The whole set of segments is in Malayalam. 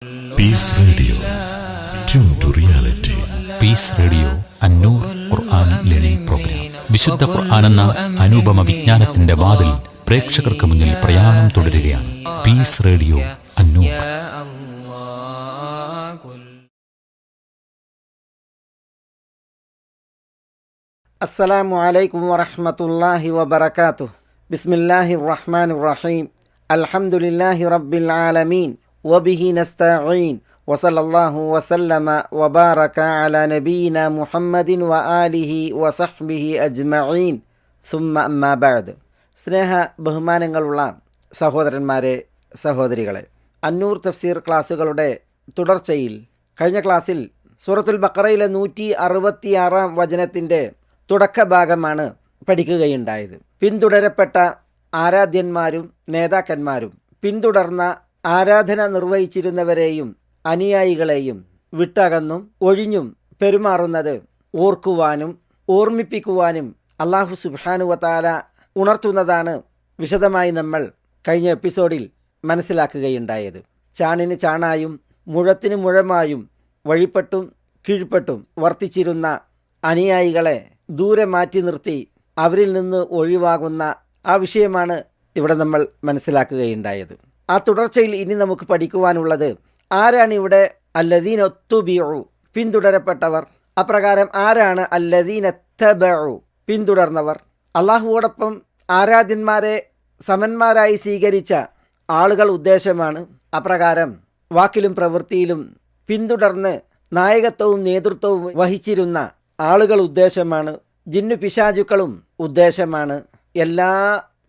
Piece radio, tune to reality. Peace radio Annoor Quran learning program. വിശുദ്ധ ഖുർആൻ എന്ന അനുപമ വിജ്ഞാനത്തിന്റെ വാതിൽ പ്രേക്ഷകർക്ക് മുന്നിൽ പ്രയാണം തുടരുകയാണ്. പീസ് റേഡിയോ അന്നൂർ. അസ്സലാമു അലൈക്കും വറഹ്മത്തുള്ളാഹി വബറകാതുഹു. ബിസ്മില്ലാഹിർ റഹ്മാനിർ റഹീം. അൽഹംദുലില്ലാഹി റബ്ബിൽ ആലമീൻ വബിഹി നസ്തഈൻ വസല്ലല്ലാഹു വസല്ലമ വബാറക അലാ നബിയിന മുഹമ്മദിൻ വആലിഹി വസഹ്ബിഹി അജ്മഈൻ. സുമ്മ അമ്മാ ബഅദ്. സ്നേഹ ബഹുമാനങ്ങളുള്ള സഹോദരന്മാരെ, സഹോദരികളെ, അന്നൂർ തഫ്സീർ ക്ലാസ്സുകളുടെ തുടർച്ചയിൽ കഴിഞ്ഞ ക്ലാസ്സിൽ സൂറത്തുൽ ബഖറയിലെ 166 വചനത്തിൻ്റെ തുടക്കഭാഗമാണ് പഠിക്കുകയുണ്ടായത്. പിന്തുടരപ്പെട്ട ആരാധ്യന്മാരും നേതാക്കന്മാരും പിന്തുടർന്ന ആരാധന നിർവഹിച്ചിരുന്നവരെയും അനുയായികളെയും വിട്ടകന്നും ഒഴിഞ്ഞും പെരുമാറുന്നത് ഓർക്കുവാനും ഓർമ്മിപ്പിക്കുവാനും അല്ലാഹു സുബ്ഹാനഹു വ തആല ഉണർത്തുന്നതാണ് വിശദമായി നമ്മൾ കഴിഞ്ഞ എപ്പിസോഡിൽ മനസ്സിലാക്കുകയുണ്ടായത്. ചാണിന് ചാണായും മുഴത്തിന് മുഴമായും വഴിപ്പെട്ടും കീഴ്പ്പെട്ടും വർത്തിച്ചിരുന്ന അനുയായികളെ ദൂരെ മാറ്റി നിർത്തി അവരിൽ നിന്ന് ഒഴിവാകുന്ന ആ വിഷയമാണ് ഇവിടെ നമ്മൾ മനസ്സിലാക്കുകയുണ്ടായത്. ആ തുടർച്ചയിൽ ഇനി നമുക്ക് പഠിക്കുവാനുള്ളത്, ആരാണ് ഇവിടെ അല്ലദീന തുബിഉ പിന്തുടരപ്പെട്ടവർ? അപ്രകാരം ആരാണ് അല്ലദീന തബഉ പിന്തുടർന്നവർ? അള്ളാഹുവോടൊപ്പം ആരാധ്യന്മാരെ സമന്മാരായി സ്വീകരിച്ച ആളുകൾ ഉദ്ദേശമാണ്. അപ്രകാരം വാക്കിലും പ്രവൃത്തിയിലും പിന്തുടർന്ന് നായകത്വവും നേതൃത്വവും വഹിച്ചിരുന്ന ആളുകൾ ഉദ്ദേശമാണ്. ജിന്നു പിശാചുക്കളും ഉദ്ദേശമാണ്. എല്ലാ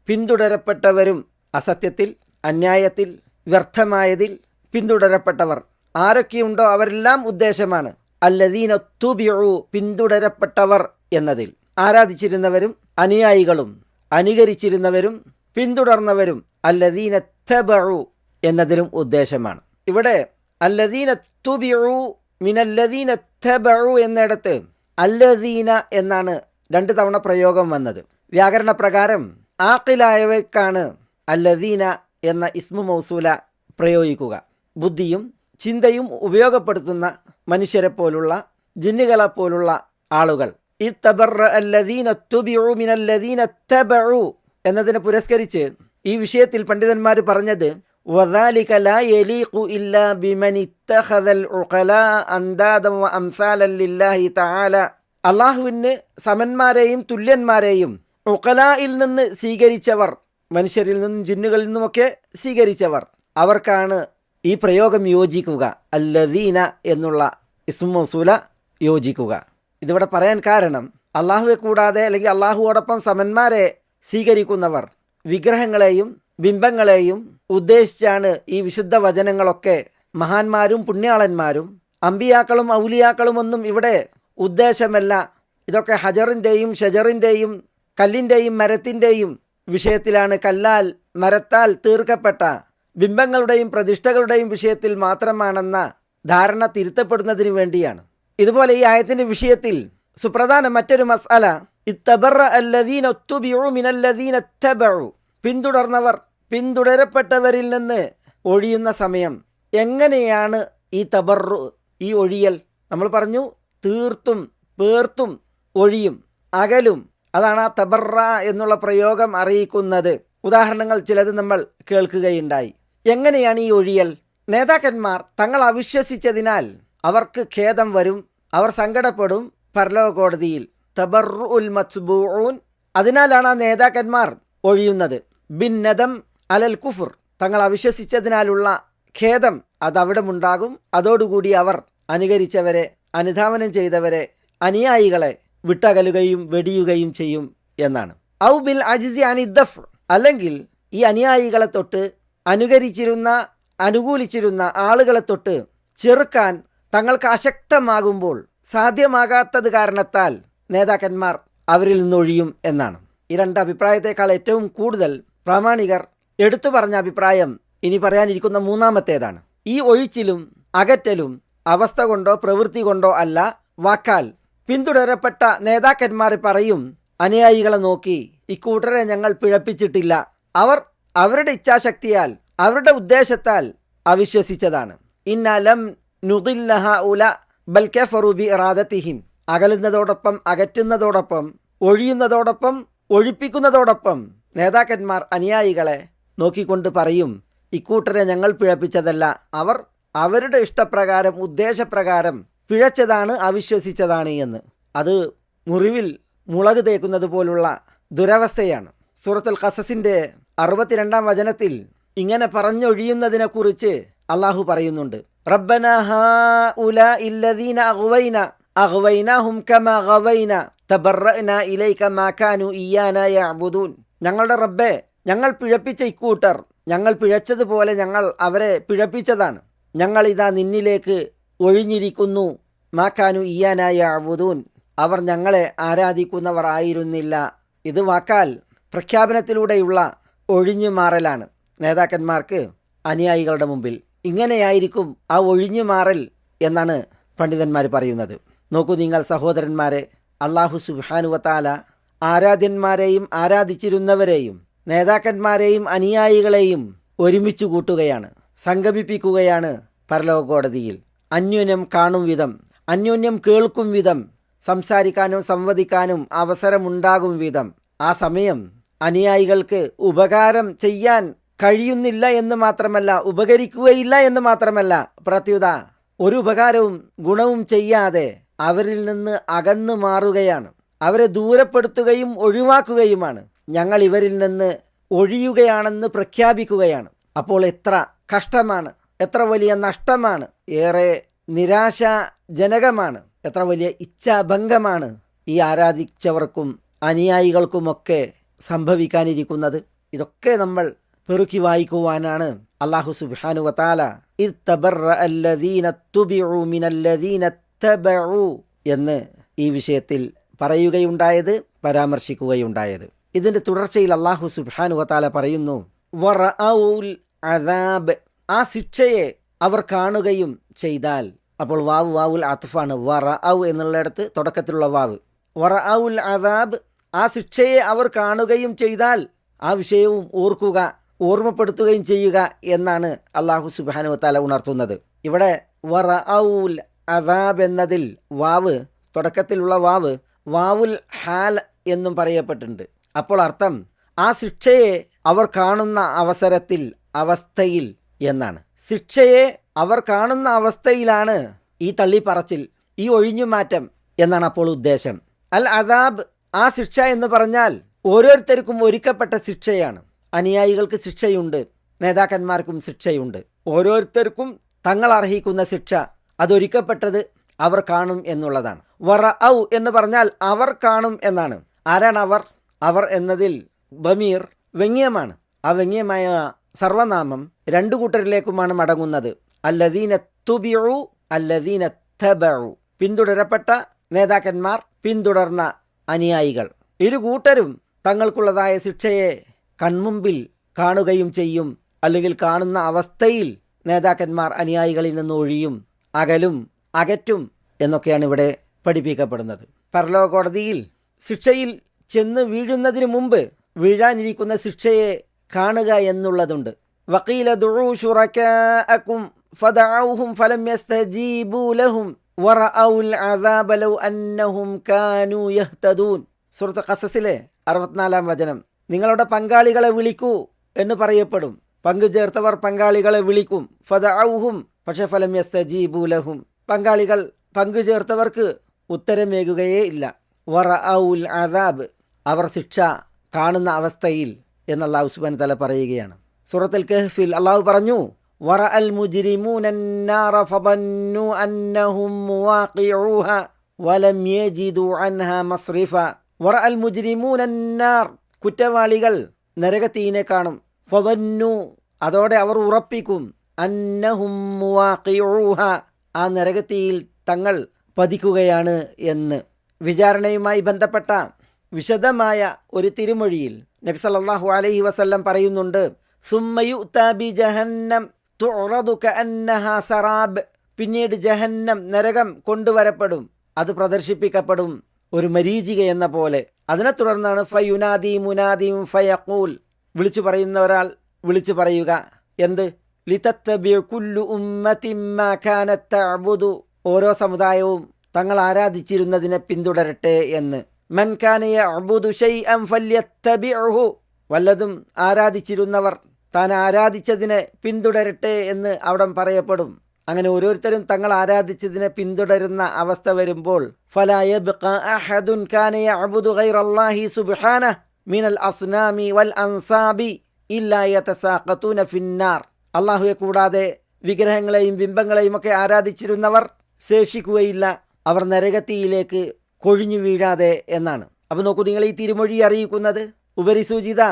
പിന്തുടരപ്പെട്ടവരും അസത്യത്തിൽ, അന്യായത്തിൽ, വ്യർത്ഥമായതിൽ പിന്തുടരപ്പെട്ടവർ ആരൊക്കെയുണ്ടോ അവരെല്ലാം ഉദ്ദേശമാണ്. അല്ലദീന തുബിഉ പിന്തുടരപ്പെട്ടവർ എന്നതിൽ ആരാധിച്ചിരുന്നവരും അനുയായികളും അനുകരിച്ചിരുന്നവരും പിന്തുടർന്നവരും അല്ലദീന തബഉ എന്നതിലും ഉദ്ദേശമാണ്. ഇവിടെ അല്ലദീന തുബിഉ മിനല്ലദീന തബഉ എന്നിടത്ത് അല്ലദീന എന്നാണ് 2 തവണ പ്രയോഗം വന്നത്. വ്യാകരണ പ്രകാരം ആഖിലായവയ്ക്കാണ് അല്ലദീന എന്ന ഇസ്മു മൗസൂല പ്രയോഗിക്കുക. ബുദ്ധിയും ചിന്തയും ഉപയോഗപ്പെടുത്തുന്ന മനുഷ്യരെ പോലുള്ള ജിന്നുകളെ പോലുള്ള ആളുകൾ. ഇത്തബറ അല്ലദീന തുബിഉ മിനല്ലദീന തബഉ എന്നതിനെ പുരസ്കരിച്ച് ഈ വിഷയത്തിൽ പണ്ഡിതന്മാർ പറഞ്ഞത്, വദാലിക ലാ യലീഖു ഇല്ലാ ബിമൻ ഇത്തഖദൽ ഉഖലാ അൻദാദൻ വ അംസാലൻ ലില്ലാഹി തആല. അല്ലാഹുവിന് സമന്മാരെയും തുല്യന്മാരെയും ഉഖലായിൽ നിന്ന് സ്വീകരിച്ചവർ, മനുഷ്യരിൽ നിന്നും ജിന്നുകളിൽ നിന്നുമൊക്കെ സ്വീകരിച്ചവർ, അവർക്കാണ് ഈ പ്രയോഗം യോജിക്കുക. അല്ലദീന എന്നുള്ള ഇസ്മു മൗസൂല യോജിക്കുക. ഇതിവിടെ പറയാൻ കാരണം, അള്ളാഹുവെ കൂടാതെ അല്ലെങ്കിൽ അള്ളാഹുവോടൊപ്പം സമന്മാരെ സ്വീകരിക്കുന്നവർ വിഗ്രഹങ്ങളെയും ബിംബങ്ങളെയും ഉദ്ദേശിച്ചാണ് ഈ വിശുദ്ധ വചനങ്ങളൊക്കെ. മഹാന്മാരും പുണ്യാളന്മാരും അമ്പിയാക്കളും ഔലിയാക്കളും ഒന്നും ഇവിടെ ഉദ്ദേശമല്ല. ഇതൊക്കെ ഹജറിൻ്റെയും ഷജറിൻ്റെയും കല്ലിൻ്റെയും മരത്തിൻ്റെയും വിഷയത്തിലാണ്. കല്ലാൽ മരത്താൽ തീർക്കപ്പെട്ട ബിംബങ്ങളുടെയും പ്രതിഷ്ഠകളുടെയും വിഷയത്തിൽ മാത്രമാണെന്ന ധാരണ തിരുത്തപ്പെടുന്നതിന് വേണ്ടിയാണ്. ഇതുപോലെ ഈ ആയത്തിൻ്റെ വിഷയത്തിൽ സുപ്രധാന മറ്റൊരു മസ്അല, ഇത്തബറ അല്ലദീന തുബിഉ മിനല്ലദീന തബഉ പിന്തുടർന്നവർ പിന്തുടരപ്പെട്ടവരിൽ നിന്ന് ഒഴിയുന്ന സമയം എങ്ങനെയാണ് ഈ തബറു, ഈ ഒഴിയൽ? നമ്മൾ പറഞ്ഞു തീർത്തും പേർത്തും ഒഴിയും, അകലും. അതാണ് ആ തബറ എന്നുള്ള പ്രയോഗം അറിയിക്കുന്നത്. ഉദാഹരണങ്ങൾ ചിലത് നമ്മൾ കേൾക്കുകയുണ്ടായി. എങ്ങനെയാണ് ഈ ഒഴിയൽ? നേതാക്കന്മാർ തങ്ങൾ അവിശ്വസിച്ചതിനാൽ അവർക്ക് ഖേദം വരും, അവർ സങ്കടപ്പെടും പരലോക കോടതിയിൽ. തബറുൽ മത്ബൂഊൻ, അതിനാലാണ് ആ നേതാക്കന്മാർ ഒഴിയുന്നത്. ബിന്നദം അലൽ കുഫർ, തങ്ങൾ അവിശ്വസിച്ചതിനാലുള്ള ഖേദം അതവിടെ ഉണ്ടാകും. അതോടുകൂടി അവർ അനുകരിച്ചവരെ, അനുധാവനം ചെയ്തവരെ, അനുയായികളെ വിട്ടകലുകയും വെടിയുകയും ചെയ്യും എന്നാണ്. ഔ ബിൽ അജിസി അനിദ്ദഫ്, അല്ലെങ്കിൽ ഈ അനുയായികളെ തൊട്ട് അനുകരിച്ചിരുന്ന അനുകൂലിച്ചിരുന്ന ആളുകളെ തൊട്ട് ചെറുക്കാൻ തങ്ങൾക്ക് അശക്തമാകുമ്പോൾ, സാധ്യമാകാത്തത് കാരണത്താൽ നേതാക്കന്മാർ അവരിൽ നിന്നൊഴിയും എന്നാണ്. ഈ 2 അഭിപ്രായത്തെക്കാൾ ഏറ്റവും കൂടുതൽ പ്രാമാണികർ എടുത്തു പറഞ്ഞ അഭിപ്രായം ഇനി പറയാനിരിക്കുന്ന 3ാമത്തേതാണ്. ഈ ഒഴിച്ചിലും അകറ്റലും അവസ്ഥ കൊണ്ടോ പ്രവൃത്തി കൊണ്ടോ അല്ല, വാക്കാൽ. പിന്തുടരപ്പെട്ട നേതാക്കന്മാർ പറയും അനുയായികളെ നോക്കി, ഇക്കൂട്ടരെ ഞങ്ങൾ പിഴപ്പിച്ചിട്ടില്ല, അവർ അവരുടെ ഇച്ഛാശക്തിയാൽ അവരുടെ ഉദ്ദേശത്താൽ അവിശ്വസിച്ചതാണ്. ഇന്ന ലം നുദില്ല ഹഉല ബൽ കഫറു ബി ഇറാദതിഹിം. അകലുന്നതോടൊപ്പം അകറ്റുന്നതോടൊപ്പം ഒഴിയുന്നതോടൊപ്പം ഒഴിപ്പിക്കുന്നതോടൊപ്പം നേതാക്കന്മാർ അനുയായികളെ നോക്കിക്കൊണ്ട് പറയും, ഇക്കൂട്ടരെ ഞങ്ങൾ പിഴപ്പിച്ചതല്ല, അവർ അവരുടെ ഇഷ്ടപ്രകാരം ഉദ്ദേശപ്രകാരം പിഴച്ചതാണ്, അവിശ്വസിച്ചതാണ് എന്ന്. അത് മുറിവിൽ മുളക് തേക്കുന്നത് പോലുള്ള ദുരവസ്ഥയാണ്. സൂറത്തുൽ ഖസസിന്റെ 62-ാം വചനത്തിൽ ഇങ്ങനെ പറഞ്ഞൊഴിയുന്നതിനെക്കുറിച്ച് അള്ളാഹു പറയുന്നുണ്ട്, റബ്ബനാ ഹഉലാഇ അല്ലദീന അഗ്വൈനാഹും കമാ ഗവൈന തബറഅനാ ഇലൈക മാ കാനൂ ഇയ്യാനാ യഅ്ബുദൂൻ. ഞങ്ങളുടെ റബ്ബേ, ഞങ്ങൾ പിഴപ്പിച്ച ഇക്കൂട്ടർ, ഞങ്ങൾ പിഴച്ചതുപോലെ ഞങ്ങൾ അവരെ പിഴപ്പിച്ചതാണ്. ഞങ്ങൾ ഇതാ നിന്നിലേക്ക് ഒഴിഞ്ഞിരിക്കുന്നു. മാ കാനൂ ഇയ്യാനാ യഅ്ബുദൂൻ, അവർ ഞങ്ങളെ ആരാധിക്കുന്നവർ ആയിരുന്നില്ല. ഇത് വാക്കാൽ പ്രഖ്യാപനത്തിലൂടെയുള്ള ഒഴിഞ്ഞു മാറലാണ് നേതാക്കന്മാർക്ക് അനുയായികളുടെ മുമ്പിൽ. ഇങ്ങനെയായിരിക്കും ആ ഒഴിഞ്ഞു മാറൽ എന്നാണ് പണ്ഡിതന്മാർ പറയുന്നത്. നോക്കൂ നിങ്ങൾ സഹോദരന്മാരെ, അള്ളാഹു സുബ്ഹാനഹു വ തആല ആരാധ്യന്മാരെയും ആരാധിച്ചിരുന്നവരെയും നേതാക്കന്മാരെയും അനുയായികളെയും ഒരുമിച്ച് കൂട്ടുകയാണ്, സംഗമിപ്പിക്കുകയാണ് പരലോക കോടതിയിൽ. അന്യോന്യം കാണും വിധം, അന്യോന്യം കേൾക്കും വിധം, സംസാരിക്കാനും സംവദിക്കാനും അവസരമുണ്ടാകും വിധം. ആ സമയം അനുയായികൾക്ക് ഉപകാരം ചെയ്യാൻ കഴിയുന്നില്ല എന്ന് മാത്രമല്ല, ഉപകരിക്കുകയില്ല എന്ന് മാത്രമല്ല, പ്രത്യുത ഒരു ഉപകാരവും ഗുണവും ചെയ്യാതെ അവരിൽ നിന്ന് അകന്നു മാറുകയാണ്, അവരെ ദൂരപ്പെടുത്തുകയും ഒഴിവാക്കുകയുമാണ്. ഞങ്ങൾ ഇവരിൽ നിന്ന് ഒഴിയുകയാണെന്ന് പ്രഖ്യാപിക്കുകയാണ്. അപ്പോൾ എത്ര കഷ്ടമാണ്, എത്ര വലിയ നഷ്ടമാണ്, ഏറെ നിരാശാജനകമാണ്, എത്ര വലിയ ഇച്ഛാഭംഗമാണ് ഈ ആരാധിച്ചവർക്കും അനുയായികൾക്കുമൊക്കെ സംഭവിക്കാനിരിക്കുന്നത്. ഇതൊക്കെ നമ്മൾ പെറുക്കി വായിക്കുവാനാണ് അല്ലാഹു സുബ്ഹാനഹു വ തആല ഇദ് തബറഅ അല്ലദീന തുബിഉ മിനല്ലദീന തബഉ എന്ന് ഈ വിഷയത്തിൽ പറയുകയുണ്ടായത്, പരാമർശിക്കുകയുണ്ടായത്. ഇതിൻ്റെ തുടർച്ചയിൽ അല്ലാഹു സുബ്ഹാനഹു വ തആല പറയുന്നു, വറഔൽ അദാബ്, ആ ശിക്ഷയെ അവർ കാണുകയും ചെയ്താൽ. അപ്പോൾ വാവുൽ ആത്ഫാണ്. വറഔ എന്നുള്ളിടത്ത് തുടക്കത്തിലുള്ള വാവ്. വറഔൽ അദാബ്, ആ ശിക്ഷയെ അവർ കാണുകയും ചെയ്താൽ, ആ വിഷയവും ഓർക്കുക, ഓർമ്മപ്പെടുത്തുകയും ചെയ്യുക എന്നാണ് അല്ലാഹു സുബ്ഹാനഹു വ തആല ഉണർത്തുന്നത്. ഇവിടെ വറഔൽ അദാബ് എന്നതിൽ വാവ്, തുടക്കത്തിലുള്ള വാവ് വാവുൽ ഹാൽ എന്നും പറയപ്പെട്ടിട്ടുണ്ട്. അപ്പോൾ അർത്ഥം ആ ശിക്ഷയെ അവർ കാണുന്ന അവസരത്തിൽ, അവസ്ഥയിൽ എന്നാണ്. ശിക്ഷയെ അവർ കാണുന്ന അവസ്ഥയിലാണ് ഈ തള്ളിപ്പറച്ചിൽ, ഈ ഒഴിഞ്ഞുമാറ്റം എന്നാണ് അപ്പോൾ ഉദ്ദേശം. അൽ അദാബ്, ആ ശിക്ഷ എന്ന് പറഞ്ഞാൽ ഓരോരുത്തർക്കും ഒരുക്കപ്പെട്ട ശിക്ഷയാണ്. അനുയായികൾക്ക് ശിക്ഷയുണ്ട്, നേതാക്കന്മാർക്കും ശിക്ഷയുണ്ട്. ഓരോരുത്തർക്കും തങ്ങൾ അർഹിക്കുന്ന ശിക്ഷ അതൊരുക്കപ്പെട്ടത് അവർ കാണും എന്നുള്ളതാണ്. വറഔ എന്ന് പറഞ്ഞാൽ അവർ കാണും എന്നാണ്. ആരാണ് അവർ? അവർ എന്നതിൽ ബമീർ വ്യംഗ്യമാണ്. ആ വ്യംഗ്യമായ സർവനാമം രണ്ടു കൂട്ടരിലേക്കുമാണ് മടങ്ങുന്നത്. അല്ലദീന തുബിഉ, അല്ലദീന തബഉ, പിന്തുടരപ്പെട്ട നേതാക്കന്മാർ, പിന്തുടർന്ന അനുയായികൾ. ഇരു കൂട്ടരും തങ്ങൾക്കുള്ളതായ ശിക്ഷയെ കൺമുമ്പിൽ കാണുകയും ചെയ്യും. അല്ലെങ്കിൽ കാണുന്ന അവസ്ഥയിൽ നേതാക്കന്മാർ അനുയായികളിൽ നിന്ന് ഒഴിയും, അകലും, അകറ്റും എന്നൊക്കെയാണ് ഇവിടെ പഠിപ്പിക്കപ്പെടുന്നത്. പരലോക കോടതിയിൽ ശിക്ഷയിൽ ചെന്ന് വീഴുന്നതിന് മുമ്പ് വീഴാനിരിക്കുന്ന ശിക്ഷയെ കാണുക എന്നുള്ളതുണ്ട്. വഖീല ദുഊ ശുറകാഅകും ഫദഊഹും ഫലം യസ്തജീബൂ ലഹും വറഔൽ അദാബ ലൗ അന്നഹും കാനൂ യഹ്തദൂൻ. സൂറത്ത് ഖസസിലെ 64-ാം വചനം. നിങ്ങളുടെ പങ്കാളികളെ വിളിക്കൂ എന്ന് പറയപ്പെടും. പങ്കുചേർത്തവർ പങ്കാളികളെ വിളിക്കും. ഫദഊഹും, പക്ഷേ ഫലം യസ്തജീബൂ ലഹും, പങ്കാളികൾ പങ്കുചേർത്തവർക്ക് ഉത്തരമേകുകയേ ഇല്ല. വറഔൽ അദാബ്, അവർ ശിക്ഷ കാണുന്ന അവസ്ഥയിൽ എന്ന് അല്ലാഹു സുബ്ഹാനഹു വ തആല പറയുകയാണ്. സൂറത്തുൽ കഹ്ഫിൽ അല്ലാഹു പറഞ്ഞു, വറഅൽ മുജ്രിമൂന അന്നാറ ഫദന്നു അന്നഹും മുവാഖിഊഹ വലം യജിദു അൻഹാ മസ്രിഫ. വറഅൽ മുജ്രിമൂന അന്നാർ, കുറ്റവാളികൾ നരകത്തീനെ കാണും. ഫദന്നു, അതോടെ അവർ ഉറപ്പിക്കും. അന്നഹും മുവാഖിഊഹ, ആ നരകത്തിയിൽ തങ്ങൾ പതിക്കുകയാണ് എന്ന്. വിചാരണയുമായി ബന്ധപ്പെട്ട വിശദമായ ഒരു തിരുമൊഴിയിൽ നബി സല്ലല്ലാഹു അലൈഹി വസല്ലം പറയുന്നുണ്ട്, സുമ്മ യുഅ്താ ബി ജഹന്നം തുഅറദു കഅന്നഹാ സറാബ്, പിന്നീട് ജഹന്നം, നരകം കൊണ്ടുവരപ്പെടും, അത് പ്രദർശിപ്പിക്കപ്പെടും ഒരു മരീചിക എന്ന പോലെ. അതിനെ തുടർന്നാണ് ഫയുനാദി മുനാദിം ഫയഖൂൽ, വിളിച്ചു പറയുന്ന ഒരാൾ വിളിച്ചു പറയുക, എന്ത്? ലിതത്തബിഉ കുല്ലു ഉമ്മത്തിൻ മാ കാനത് തഅബുദു, ഓരോ സമുദായവും തങ്ങൾ ആരാധിച്ചിരുന്നതിനെ പിന്തുടരട്ടെ എന്ന്. മൻ കാന യഅബുദു ശൈഅൻ ഫല്യത്തബിഉഹു, വല്ലതും ആരാധിച്ചിരുന്നവർ താൻ ആരാധിച്ചതിനെ പിന്തുടരട്ടെ എന്ന് അവിടെ പറയപ്പെടും. അങ്ങനെ ഓരോരുത്തരും തങ്ങൾ ആരാധിച്ചതിനെ പിന്തുടരുന്ന അവസ്ഥ വരുമ്പോൾ ഫലാ യബ്ഖ അഹദുൻ കാന യഅബുദു ഗൈറല്ലാഹി സുബ്ഹാനഹു മിനൽ അസ്നാമി വൽ അൻസാബി ഇല്ലാ യതസാഖതൂന ഫിന്നാർ. അല്ലാഹുവെ കൂടാതെ വിഗ്രഹങ്ങളെയും ബിംബങ്ങളെയും ഒക്കെ ആരാധിച്ചിരുന്നവർ ശേഷിക്കുകയില്ല, അവർ നരകത്തിയിലേക്ക് കൊഴിഞ്ഞു വീഴാതെ എന്നാണ്. അപ്പോൾ നോക്കൂ, നിങ്ങൾ ഈ തിരുമൊഴി അറിയിക്കുന്നത് ഉപരിസൂചിത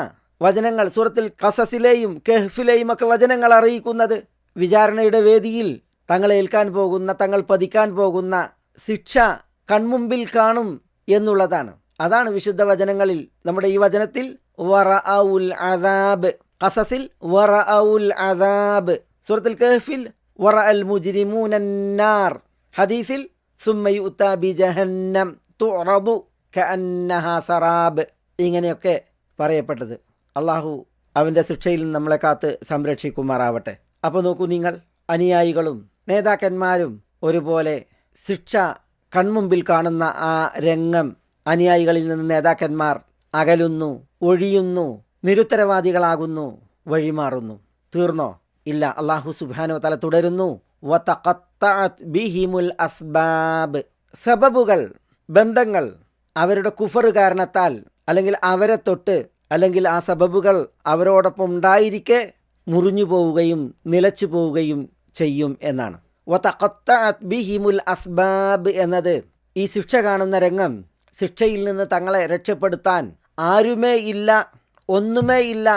വചനങ്ങൾ സൂറത്തുൽ ഖസസിലെയും കഹ്ഫിലെയും ഒക്കെ വചനങ്ങൾ അറിയിക്കുന്നത് വിചാരണയുടെ വേദിയിൽ തങ്ങളെ ഏൽക്കാൻ പോകുന്ന, തങ്ങൾ പതിക്കാൻ പോകുന്ന ശിക്ഷ കൺമുമ്പിൽ കാണും എന്നുള്ളതാണ്. അതാണ് വിശുദ്ധ വചനങ്ങളിൽ നമ്മുടെ ഈ വചനത്തിൽ വറഔൽ അദാബ്, ഖസസിൽ വറഔൽ അദാബ്, സൂറത്തുൽ കഹ്ഫിൽ വറഅൽ മുജ്രിമൂനന്നാർ, ഹദീസിൽ സുമ്മ യുഅ്താ ബിജഹന്നം തുഅറദു കഅന്നഹാ സറാബ്, ഇങ്ങനെയൊക്കെ പറയപ്പെട്ടത്. അള്ളാഹു അവൻ്റെ ശിക്ഷയിൽ നിന്ന് നമ്മളെ കാത്ത് സംരക്ഷിക്കുമാറാവട്ടെ. അപ്പോൾ നോക്കൂ, നിങ്ങൾ അനുയായികളും നേതാക്കന്മാരും ഒരുപോലെ ശിക്ഷ കൺമുമ്പിൽ കാണുന്ന ആ രംഗം അനുയായികളിൽ നിന്ന് നേതാക്കന്മാർ അകലുന്നു, ഒഴിയുന്നു, നിരുത്തരവാദികളാകുന്നു, വഴിമാറുന്നു. തീർന്നോ? ഇല്ല. അല്ലാഹു സുബ്ഹാനഹു വ തആല തുടരുന്നു, വതഖത്തഅത് ബിഹിമുൽ അസ്ബാബ്, സബബുകൾ, ബന്ധങ്ങൾ അവരുടെ കുഫർ കാരണത്താൽ അല്ലെങ്കിൽ അവരെ തൊട്ട് അല്ലെങ്കിൽ ആ സബബുകൾ അവരോടൊപ്പം ഉണ്ടായിരിക്കെ മുറിഞ്ഞു പോവുകയും നിലച്ചു പോവുകയും ചെയ്യും എന്നാണ്. വതഖത്തഅത് ബിഹിമുൽ അസ്ബാബ് എന്നത് ഈ ശിക്ഷ കാണുന്ന രംഗം, ശിക്ഷയിൽ നിന്ന് തങ്ങളെ രക്ഷപ്പെടുത്താൻ ആരുമേ ഇല്ല, ഒന്നുമേ ഇല്ല,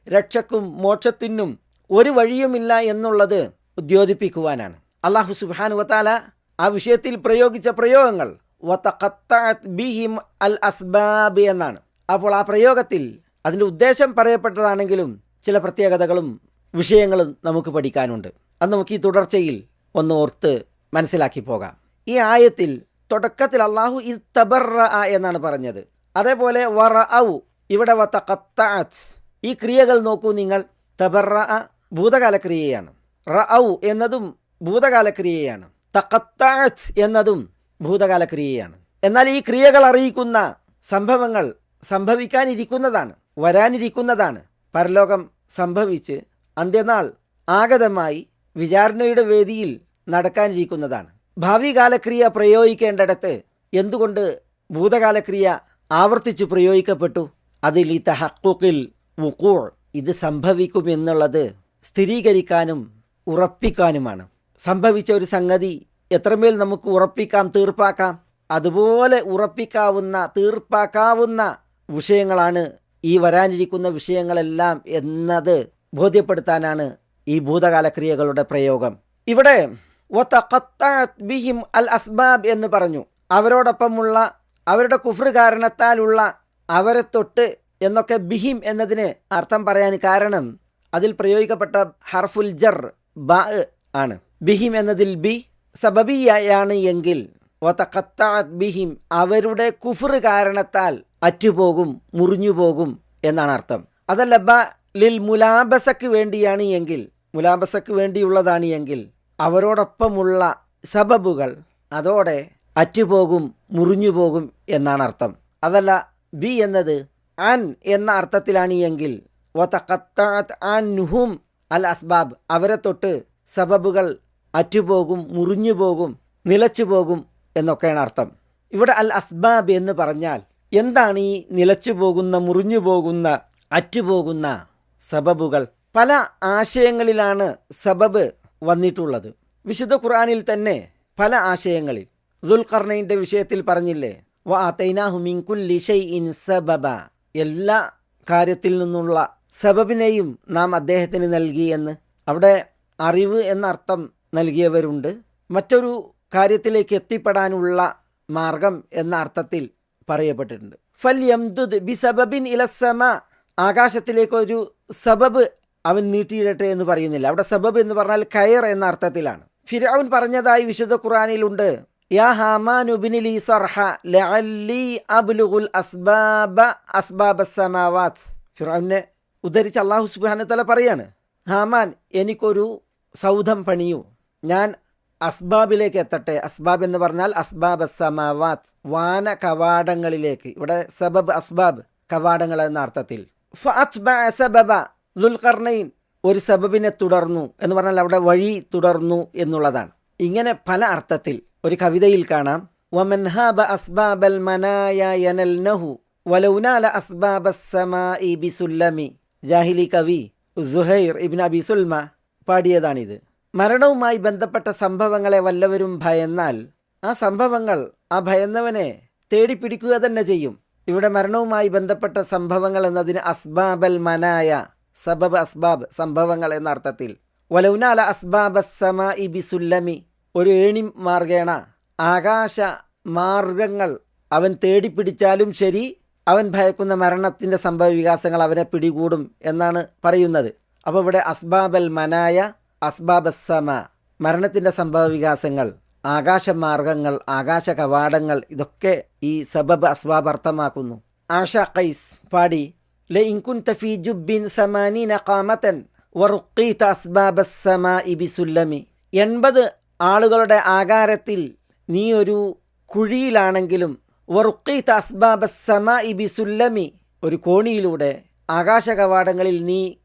രക്ഷക്കും മോക്ഷത്തിനും ഒരു വഴിയുമില്ല എന്നുള്ളത് ഉദ്യോതിപ്പിക്കുവാനാണ്. അല്ലാഹു സുബ്ഹാനഹു വ തആല ആ വിഷയത്തിൽ പ്രയോഗിച്ച പ്രയോഗങ്ങൾ വതഖത്തഅത് ബിഹിം അൽ അസ്ബാബ് എന്നാണ്. അപ്പോൾ ആ പ്രയോഗത്തിൽ അതിൻ്റെ ഉദ്ദേശം പറയപ്പെട്ടതാണെങ്കിലും ചില പ്രത്യേകതകളും വിഷയങ്ങളും നമുക്ക് പഠിക്കാനുണ്ട്. അത് നമുക്ക് ഈ തുടർച്ചയിൽ ഒന്ന് ഓർത്ത് മനസ്സിലാക്കി പോകാം. ഈ ആയത്തിൽ തുടക്കത്തിൽ അള്ളാഹു ഇസ്തബറഅ എന്നാണ് പറഞ്ഞത്. അതേപോലെ വറഔ, ഇവിടെ വതഖത്തഅത്, ഈ ക്രിയകൾ നോക്കൂ നിങ്ങൾ. തബറഅ ഭൂതകാല ക്രിയയാണ്, റഔ എന്നതും ഭൂതകാല ക്രിയയാണ്, തഖത്തഅത് എന്നതും ഭൂതകാല ക്രിയയാണ്. എന്നാൽ ഈ ക്രിയകൾ അറിയിക്കുന്ന സംഭവങ്ങൾ സംഭവിക്കാനിരിക്കുന്നതാണ്, വരാനിരിക്കുന്നതാണ്. പരലോകം സംഭവിച്ച് അന്ത്യനാൾ ആഗതമായി വിചാരണയുടെ വേദിയിൽ നടക്കാനിരിക്കുന്നതാണ്. ഭാവി കാലക്രിയ പ്രയോഗിക്കേണ്ടിടത്ത് എന്തുകൊണ്ട് ഭൂതകാലക്രിയ ആവർത്തിച്ച് പ്രയോഗിക്കപ്പെട്ടു? അതിൽ ഈ തഹഖുഖിൽ വുഖൂ, ഇത് സംഭവിക്കുമെന്നുള്ളത് സ്ഥിരീകരിക്കാനും ഉറപ്പിക്കാനുമാണ്. സംഭവിച്ച ഒരു സംഗതി എത്രമേൽ നമുക്ക് ഉറപ്പിക്കാം, തീർപ്പാക്കാം, അതുപോലെ ഉറപ്പിക്കാവുന്ന, തീർപ്പാക്കാവുന്ന വിഷയങ്ങളാണ് ഈ വരാനിരിക്കുന്ന വിഷയങ്ങളെല്ലാം എന്നത് ബോധ്യപ്പെടുത്താനാണ് ഈ ഭൂതകാലക്രിയകളുടെ പ്രയോഗം. ഇവിടെ വതഖത്തഅത് ബിഹിം അൽ അസ്ബാബ് എന്ന് പറഞ്ഞു. അവരോടൊപ്പമുള്ള, അവരുടെ കുഫ്ർ കാരണത്താലുള്ള, അവരെ തൊട്ട് എന്നൊക്കെ ബിഹിം എന്നതിന് അർത്ഥം പറയാൻ കാരണം അതിൽ പ്രയോഗിക്കപ്പെട്ട ഹർഫുൽ ജർ ബ ആണ്. ബിഹിം എന്നതിൽ ബി സബബിയാണ് എങ്കിൽ വതഖത്തഅത് ബിഹിം അവരുടെ കുഫ്ർ കാരണത്താൽ അറ്റുപോകും, മുറിഞ്ഞുപോകും എന്നാണ് അർത്ഥം. അതല്ല ബ ലിൽ മുലാബസക്ക് വേണ്ടിയാണ് എങ്കിൽ, മുലാബസക്ക് വേണ്ടിയുള്ളതാണ് എങ്കിൽ അവരോടൊപ്പമുള്ള സബബുകൾ അതോടെ അറ്റുപോകും, മുറിഞ്ഞുപോകും എന്നാണ് അർത്ഥം. അതല്ല ബി എന്നത് അൻ എന്ന അർത്ഥത്തിലാണ് എങ്കിൽ വതഖത്തഅത് അൻഹും അൽ അസ്ബാബ്, അവരെ തൊട്ട് സബബുകൾ അറ്റുപോകും, മുറിഞ്ഞുപോകും, നിലച്ചുപോകും എന്നൊക്കെയാണ് അർത്ഥം. ഇവിടെ അൽ അസ്ബാബ് എന്ന് പറഞ്ഞാൽ എന്താണ് ഈ നിലച്ചു പോകുന്ന, മുറിഞ്ഞു പോകുന്ന, അറ്റുപോകുന്ന സബബുകൾ? പല ആശയങ്ങളിലാണ് സബബ് വന്നിട്ടുള്ളത്. വിശുദ്ധ ഖുർആനിൽ തന്നെ പല ആശയങ്ങളിൽ ദുൽഖർനൈൻ്റെ വിഷയത്തിൽ പറഞ്ഞില്ലേ, വഅതൈനാഹു മിൻ കുല്ലി ശൈഇൻ സബബ, എല്ലാ കാര്യത്തിൽ നിന്നുള്ള സബബിനെയും നാം അദ്ദേഹത്തിന് നൽകി എന്ന്. അവിടെ അറിവ് എന്നർത്ഥം നൽകിയവരുണ്ട്, മറ്റൊരു കാര്യത്തിലേക്ക് എത്തിപ്പെടാനുള്ള മാർഗം എന്ന അർത്ഥത്തിൽ പറയപ്പെട്ടിട്ടുണ്ട്. ഫൽ യംദുദ് ബിസബബിൻ ഇലസ്സമ, ആകാശത്തിലേക്കൊരു സബബ് അവൻ നീട്ടിയിടട്ടെ എന്ന് പറയുന്നില്ല. അവിടെ സബബ് എന്ന് പറഞ്ഞാൽ കയർ എന്ന അർത്ഥത്തിലാണ്. ഫിർഔൻ പറഞ്ഞതായി വിശുദ്ധ ഖുർആനിലുണ്ട്, യാ ഹാമാനു ബിനിലി സർഹ ലഅല്ലി അബ്ലുഗുൽ അസ്ബാബ അസ്ബാബസ് സമാവാത്ത്. ഫിർഔനെ ഉദ്ധരിച്ച് അല്ലാഹു സുബ്ഹാനഹു വ തആല പറയാണ്, ഹാമാൻ എനിക്കൊരു സൗധം പണിയൂ, ഞാൻ അസ്ബാബിലേക്ക് എത്തട്ടെ. അസ്ബാബ് എന്ന് പറഞ്ഞാൽ അസ്ബാബ് അസ്സമാവാത്ത്, വാന കവാടങ്ങളിലേക്ക്. ഇവിടെ സബബ് അസ്ബാബ് കവാടങ്ങൾ എന്ന അർത്ഥത്തിൽ. ഫഅത്ബഅ സബബ ദുൽഖർനൈൻ, ഒരു സബബിനെ തുടർന്നു എന്ന് പറഞ്ഞാൽ അവിടെ വഴി തുടർന്നു എന്നുള്ളതാണ്. ഇങ്ങനെ പല അർത്ഥത്തിൽ ഒരു കവിതയിൽ കാണാം, വമൻ ഹാബ അസ്ബാബൽ മനായ യനൽനഹു വലൗനാല അസ്ബാബസ് സമാഇ ബിസുല്ലമി. ജാഹിലി കവി സുഹൈർ ഇബ്നു അബി സുൽമ പാടിയതാണിത്. മരണവുമായി ബന്ധപ്പെട്ട സംഭവങ്ങളെ വല്ലവരും ഭയന്നാൽ ആ സംഭവങ്ങൾ ആ ഭയന്നവനെ തേടിപ്പിടിക്കുക തന്നെ ചെയ്യും. ഇവിടെ മരണവുമായി ബന്ധപ്പെട്ട സംഭവങ്ങൾ എന്നതിന് അസ്ബാബൽ മനായ, സബബ് അസ്ബാബ് സംഭവങ്ങൾ എന്ന അർത്ഥത്തിൽ. വലൗനാല അസ്ബാബസ് സമാഇ ബിസുല്ലമി, ഒരു ഏണി മാർഗേണ ആകാശ മാർഗങ്ങൾ അവൻ തേടിപ്പിടിച്ചാലും ശരി, അവൻ ഭയക്കുന്ന മരണത്തിൻ്റെ സംഭവ വികാസങ്ങൾ അവനെ പിടികൂടും എന്നാണ് പറയുന്നത്. അപ്പോൾ ഇവിടെ അസ്ബാബൽ മനായ, അസ്ബാബസ്സമ, മരണത്തിൻ്റെ സംഭവ വികാസങ്ങൾ, ആകാശമാർഗങ്ങൾ, ആകാശ കവാടങ്ങൾ, ഇതൊക്കെ ഈ സബബ് അസ്ബാബ് അർത്ഥമാക്കുന്നു. ആഷ ഖൈസ് പാടി, ലഇൻ കുൻത ഫീ ജുബ്ബിൻ സമാനീന ഖാമതൻ വറുഖീത അസ്ബാബസ്സമാഇ ബിസുല്ലമി. 80 ആളുകളുടെ ആകാരത്തിൽ നീ ഒരു കുഴിയിലാണെങ്കിലും, വറുഖീത അസ്ബാബസ്സമാഇ ബിസുല്ലമി, ഒരു കോണിയിലൂടെ ആകാശ കവാടങ്ങളിൽ നീ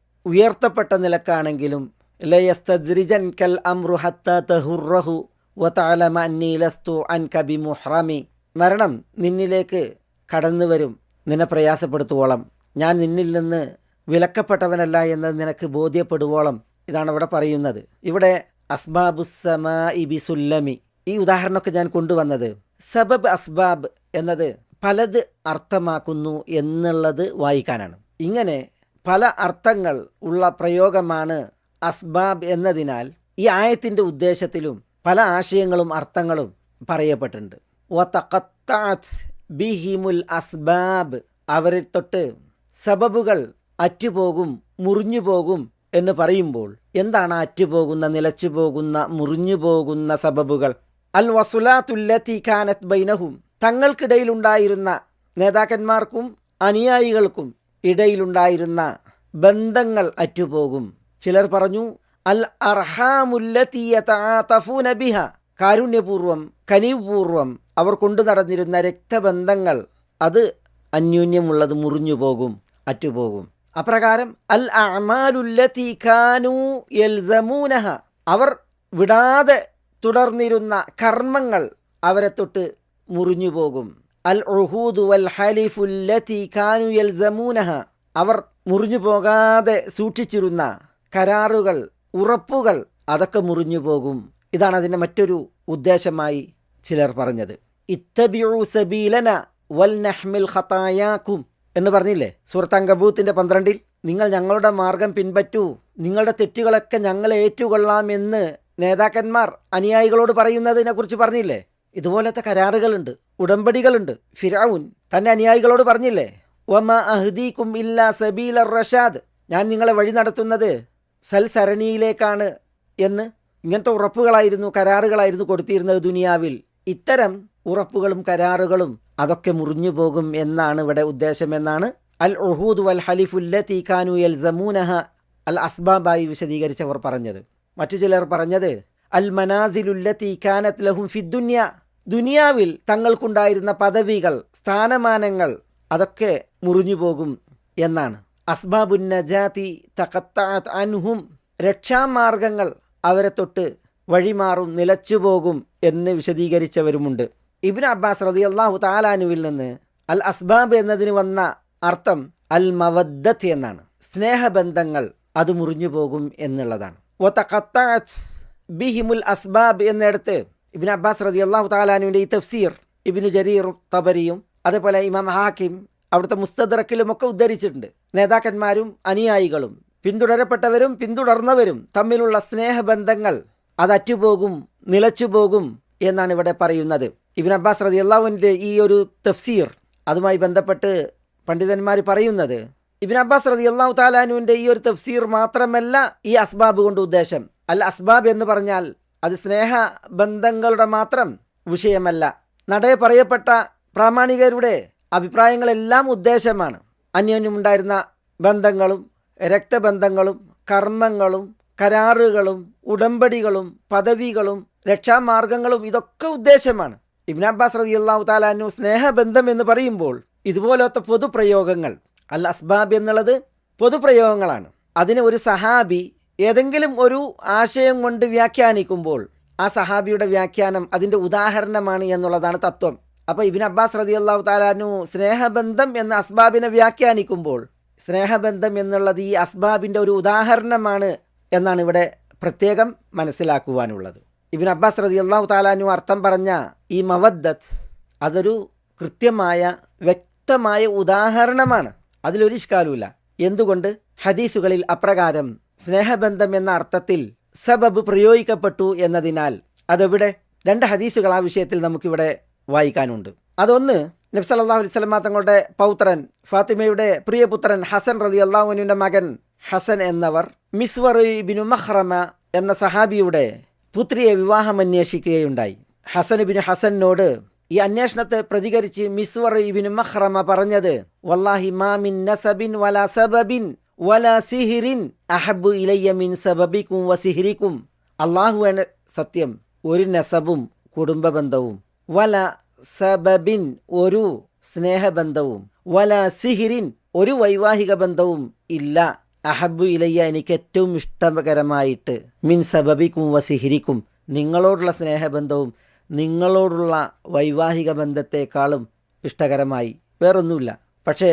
ഉയർത്തപ്പെട്ട നിലക്കാണെങ്കിലും, ലയസ്തദ്രിജൻ കൽ അംറു ഹത്താ തഹുറഹു വതഅലമ അന്നീ ലസ്തു അൻക ബിമുഹ്റമി. മരണം നിന്നിലേക്ക് കടന്നു വരും നിന്നെ പ്രയാസപ്പെടുത്തുവോളം, ഞാൻ നിന്നിൽ നിന്ന് വിലക്കപ്പെട്ടവനല്ല എന്നത് നിനക്ക് ബോധ്യപ്പെടുവോളം. ഇതാണ് ഇവിടെ പറയുന്നത്. ഇവിടെ അസ്ബാബുസ്സമാഇ ബിസുല്ലമി, ഈ ഉദാഹരണമൊക്കെ ഞാൻ കൊണ്ടുവന്നത് സബബ് അസ്ബാബ് എന്നത് പലത് അർത്ഥമാക്കുന്നു എന്നുള്ളത് വായിക്കാനാണ്. ഇങ്ങനെ പല അർത്ഥങ്ങൾ ഉള്ള പ്രയോഗമാണ് അസ്ബാബ് എന്നതിനാൽ ഈ ആയത്തിൻ്റെ ഉദ്ദേശത്തിലും പല ആശയങ്ങളും അർത്ഥങ്ങളും പറയപ്പെട്ടിട്ടുണ്ട്. വതഖത്തഅത് ബിഹിമുൽ അസ്ബാബ്, അവരെ തൊട്ട് സബബുകൾ അറ്റുപോകും, മുറിഞ്ഞു പോകും എന്ന് പറയുമ്പോൾ എന്താണ് അറ്റുപോകുന്ന, നിലച്ചു പോകുന്ന, മുറിഞ്ഞു പോകുന്ന സബബുകൾ? അൽ വസുലാത്തുല്ലത്തി കാനത് ബൈനഹും, തങ്ങൾക്കിടയിലുണ്ടായിരുന്ന, നേതാക്കന്മാർക്കും അനുയായികൾക്കും ഇടയിലുണ്ടായിരുന്ന ബന്ധങ്ങൾ അറ്റുപോകും. ചിലർ പറഞ്ഞു അൽ അർഹാമുല്ലത്തി യതആതഫൂന ബിഹ, കാരുണ്യപൂർവം കനിവുപൂർവം അവർ കൊണ്ടു നടന്നിരുന്ന രക്തബന്ധങ്ങൾ അത് അന്യോന്യമുള്ളത് മുറിഞ്ഞു പോകും, അറ്റുപോകും. അപ്രകാരം അൽ അഅമാലുല്ലത്തി കാനൂ യൽസമൂനഹ, അവർ വിടാതെ തുടർന്നിരുന്ന കർമ്മങ്ങൾ അവരെ തൊട്ട് മുറിഞ്ഞു പോകും. അൽ ഉഹൂദു വൽ ഹലിഫുല്ലത്തി കാനൂ യൽസമൂനഹ, അവർ മുറിഞ്ഞു പോകാതെ സൂക്ഷിച്ചിരുന്ന കരാറുകൾ, ഉറപ്പുകൾ, അതൊക്കെ മുറിഞ്ഞു പോകും. ഇതാണ് അതിൻ്റെ മറ്റൊരു ഉദ്ദേശമായി ചിലർ പറഞ്ഞത്. ഇത്തബിഉ സബീലന വൽ നഹ്മിൽ ഖതായാക്കും എന്ന് പറഞ്ഞില്ലേ സൂറത്ത് അങ്കബൂത്തിന്റെ 12, നിങ്ങൾ ഞങ്ങളുടെ മാർഗം പിൻപറ്റൂ, നിങ്ങളുടെ തെറ്റുകളൊക്കെ ഞങ്ങൾ ഏറ്റുകൊള്ളാമെന്ന് നേതാക്കന്മാർ അനുയായികളോട് പറയുന്നതിനെ കുറിച്ച് പറഞ്ഞില്ലേ. ഇതുപോലത്തെ കരാറുകളുണ്ട്, ഉടമ്പടികളുണ്ട്. ഫിർഔൻ തൻ്റെ അനുയായികളോട് പറഞ്ഞില്ലേ, വമാ അഹ്ദീകും ഇല്ലാ സബീലർ റഷാദ്, ഞാൻ നിങ്ങളെ വഴി നടത്തുന്നത് സൽസരണിയിലേക്കാണ് എന്ന്. ഇങ്ങനത്തെ ഉറപ്പുകളായിരുന്നു, കരാറുകളായിരുന്നു കൊടുത്തിരുന്നത് ദുനിയാവിൽ. ഇത്തരം ഉറപ്പുകളും കരാറുകളും അതൊക്കെ മുറിഞ്ഞു പോകും എന്നാണ് ഇവിടെ ഉദ്ദേശമെന്നാണ് അൽ ഉഹൂദ് വൽ ഹലിഫുല്ലത്തി കാനൂ യൽസമൂനഹ അൽ അസ്ബാബായി വിശദീകരിച്ചവർ പറഞ്ഞത്. മറ്റു ചിലർ പറഞ്ഞത് അൽ മനാസിലുല്ലത്തി കാനത് ലഹും ഫിദ്ദുന്യ, ദുനിയാവിൽ തങ്ങൾക്കുണ്ടായിരുന്ന പദവികൾ, സ്ഥാനമാനങ്ങൾ, അതൊക്കെ മുറിഞ്ഞു പോകും എന്നാണ്. അസ്ബാബുൻ നജാതി തഖത്തഅത് അൻഹും, രക്ഷാമാർഗങ്ങൾ അവരെ തൊട്ട് വഴിമാറും, നിലച്ചുപോകും എന്ന് വിശദീകരിച്ചവരുമുണ്ട്. ഇബ്നു അബ്ബാസ് റളിയല്ലാഹു തആല അൻഹുവിൽ നിന്ന് അൽ അസ്ബാബ് എന്നതിന് വന്ന അർത്ഥം അൽ മവദ്ദത്ത് എന്നാണ്. സ്നേഹബന്ധങ്ങൾ അത് മുറിഞ്ഞു പോകും എന്നുള്ളതാണ്. വതഖത്തഅത് ബിഹിമുൽ അസ്ബാബ് എന്നിടത്ത് ഇബ്നു അബ്ബാസ് റളിയല്ലാഹു തആല അൻഹുവിൻ്റെ ഈ തഫ്സീർ ഇബ്നു ജരീർ തബരിയും അതേപോലെ ഇമാം ഹാക്കിം അവിടുത്തെ മുസ്തദ്റക്കിലുമൊക്കെ ഉദ്ധരിച്ചിട്ടുണ്ട്. നേതാക്കന്മാരും അനുയായികളും പിന്തുടരപ്പെട്ടവരും പിന്തുടർന്നവരും തമ്മിലുള്ള സ്നേഹബന്ധങ്ങൾ അത് അറ്റുപോകും, നിലച്ചുപോകും എന്നാണ് ഇവിടെ പറയുന്നത്. ഇബ്നു അബ്ബാസ് റളിയല്ലാഹുവിൻ്റെ ഈ ഒരു തഫ്സീർ, അതുമായി ബന്ധപ്പെട്ട് പണ്ഡിതന്മാർ പറയുന്നത്, ഇബ്നു അബ്ബാസ് റളിയല്ലാഹു തആല അൻഹുവിൻ്റെ ഈ ഒരു തഫ്സീർ മാത്രമല്ല ഈ അസ്ബാബ് കൊണ്ട് ഉദ്ദേശം. അൽ അസ്ബാബ് എന്ന് പറഞ്ഞാൽ അത് സ്നേഹബന്ധങ്ങളുടെ മാത്രം വിഷയമല്ല, നടയെ പറയപ്പെട്ട പ്രാമാണികരുടെ അഭിപ്രായങ്ങളെല്ലാം ഉദ്ദേശമാണ്. അന്യോന്യമുണ്ടായിരുന്ന ബന്ധങ്ങളും രക്തബന്ധങ്ങളും കർമ്മങ്ങളും കരാറുകളും ഉടമ്പടികളും പദവികളും രക്ഷാമാർഗങ്ങളും ഇതൊക്കെ ഉദ്ദേശമാണ്. ഇബ്നു അബ്ബാസ് റളിയല്ലാഹു തആല അൻഹു സ്നേഹബന്ധം എന്ന് പറയുമ്പോൾ ഇതുപോലത്തെ പൊതുപ്രയോഗങ്ങൾ, അൽ അസ്ബാബ് എന്നുള്ളത് പൊതുപ്രയോഗങ്ങളാണ്. അതിന് ഒരു സഹാബി ഏതെങ്കിലും ഒരു ആശയം കൊണ്ട് വ്യാഖ്യാനിക്കുമ്പോൾ ആ സഹാബിയുടെ വ്യാഖ്യാനം അതിൻ്റെ ഉദാഹരണമാണ് എന്നുള്ളതാണ് തത്വം. അപ്പോൾ ഇബ്നു അബ്ബാസ് റളിയല്ലാഹു തആല അൻഹു സ്നേഹബന്ധം എന്ന അസ്ബാബിനെ വ്യാഖ്യാനിക്കുമ്പോൾ സ്നേഹബന്ധം എന്നുള്ളത് ഈ അസ്ബാബിൻ്റെ ഒരു ഉദാഹരണമാണ് എന്നാണ് ഇവിടെ പ്രത്യേകം മനസ്സിലാക്കുവാനുള്ളത്. ഇബ്നു അബ്ബാസ് റളിയല്ലാഹു തആല അൻഹു അർത്ഥം പറഞ്ഞ ഈ മവദ്ദത്ത് അതൊരു കൃത്യമായ വ്യക്തമായ ഉദാഹരണമാണ്. അതിലൊരു ഇഷ്കാലുമില്ല. എന്തുകൊണ്ട്? ഹദീസുകളിൽ അപ്രകാരം സ്നേഹബന്ധം എന്ന അർത്ഥത്തിൽ സബബ് പ്രയോഗിക്കപ്പെട്ടു എന്നതിനാൽ. അതെവിടെ? 2 ഹദീസുകൾ ആ വിഷയത്തിൽ നമുക്കിവിടെ വായിക്കാനുണ്ട്. അതൊന്ന്, നബി സല്ലല്ലാഹു അലൈഹി വസല്ലം തങ്ങളുടെ പൗത്രൻ ഫാത്തിമയുടെ പ്രിയപുത്രൻ ഹസൻ റളിയല്ലാഹു അൻഹുവിൻ്റെ മകൻ ഹസൻ എന്നവർ മിസ്വർ ഇബ്നു മഖ്റമ എന്ന സഹാബിയുടെ പുത്രിയെ വിവാഹം അന്വേഷിക്കുകയുണ്ടായി. ഹസൻ ഇബ്നു ഹസനോട് ഈ അന്വേഷണത്തെ പ്രതികരിച്ച് മിസ്വർ ഇബ്നു മഖ്റമ പറഞ്ഞത്, വല്ലാഹി മാ മിൻ നസബിൻ വലാ സബബിൻ വലാ സിഹ്റിൻ അഹബ്ബു ഇലയ്യ മിൻ സബബിക്കും വസിഹ്രിക്കും. അല്ലാഹുവാണ് സത്യം, ഒരു നസബും കുടുംബബന്ധവും, വല സബബിൻ ഒരു സ്നേഹബന്ധവും, വല സിഹിരിൻ ഒരു വൈവാഹിക ബന്ധവും ഇല്ല, അഹബ്ബു ഇലയ്യ എനിക്ക് ഏറ്റവും ഇഷ്ടകരമായിട്ട്, മിൻ സബബിക്കും വസിഹിരിക്കും നിങ്ങളോടുള്ള സ്നേഹബന്ധവും നിങ്ങളോടുള്ള വൈവാഹിക ബന്ധത്തെക്കാളും ഇഷ്ടകരമായി വേറൊന്നുമില്ല. പക്ഷേ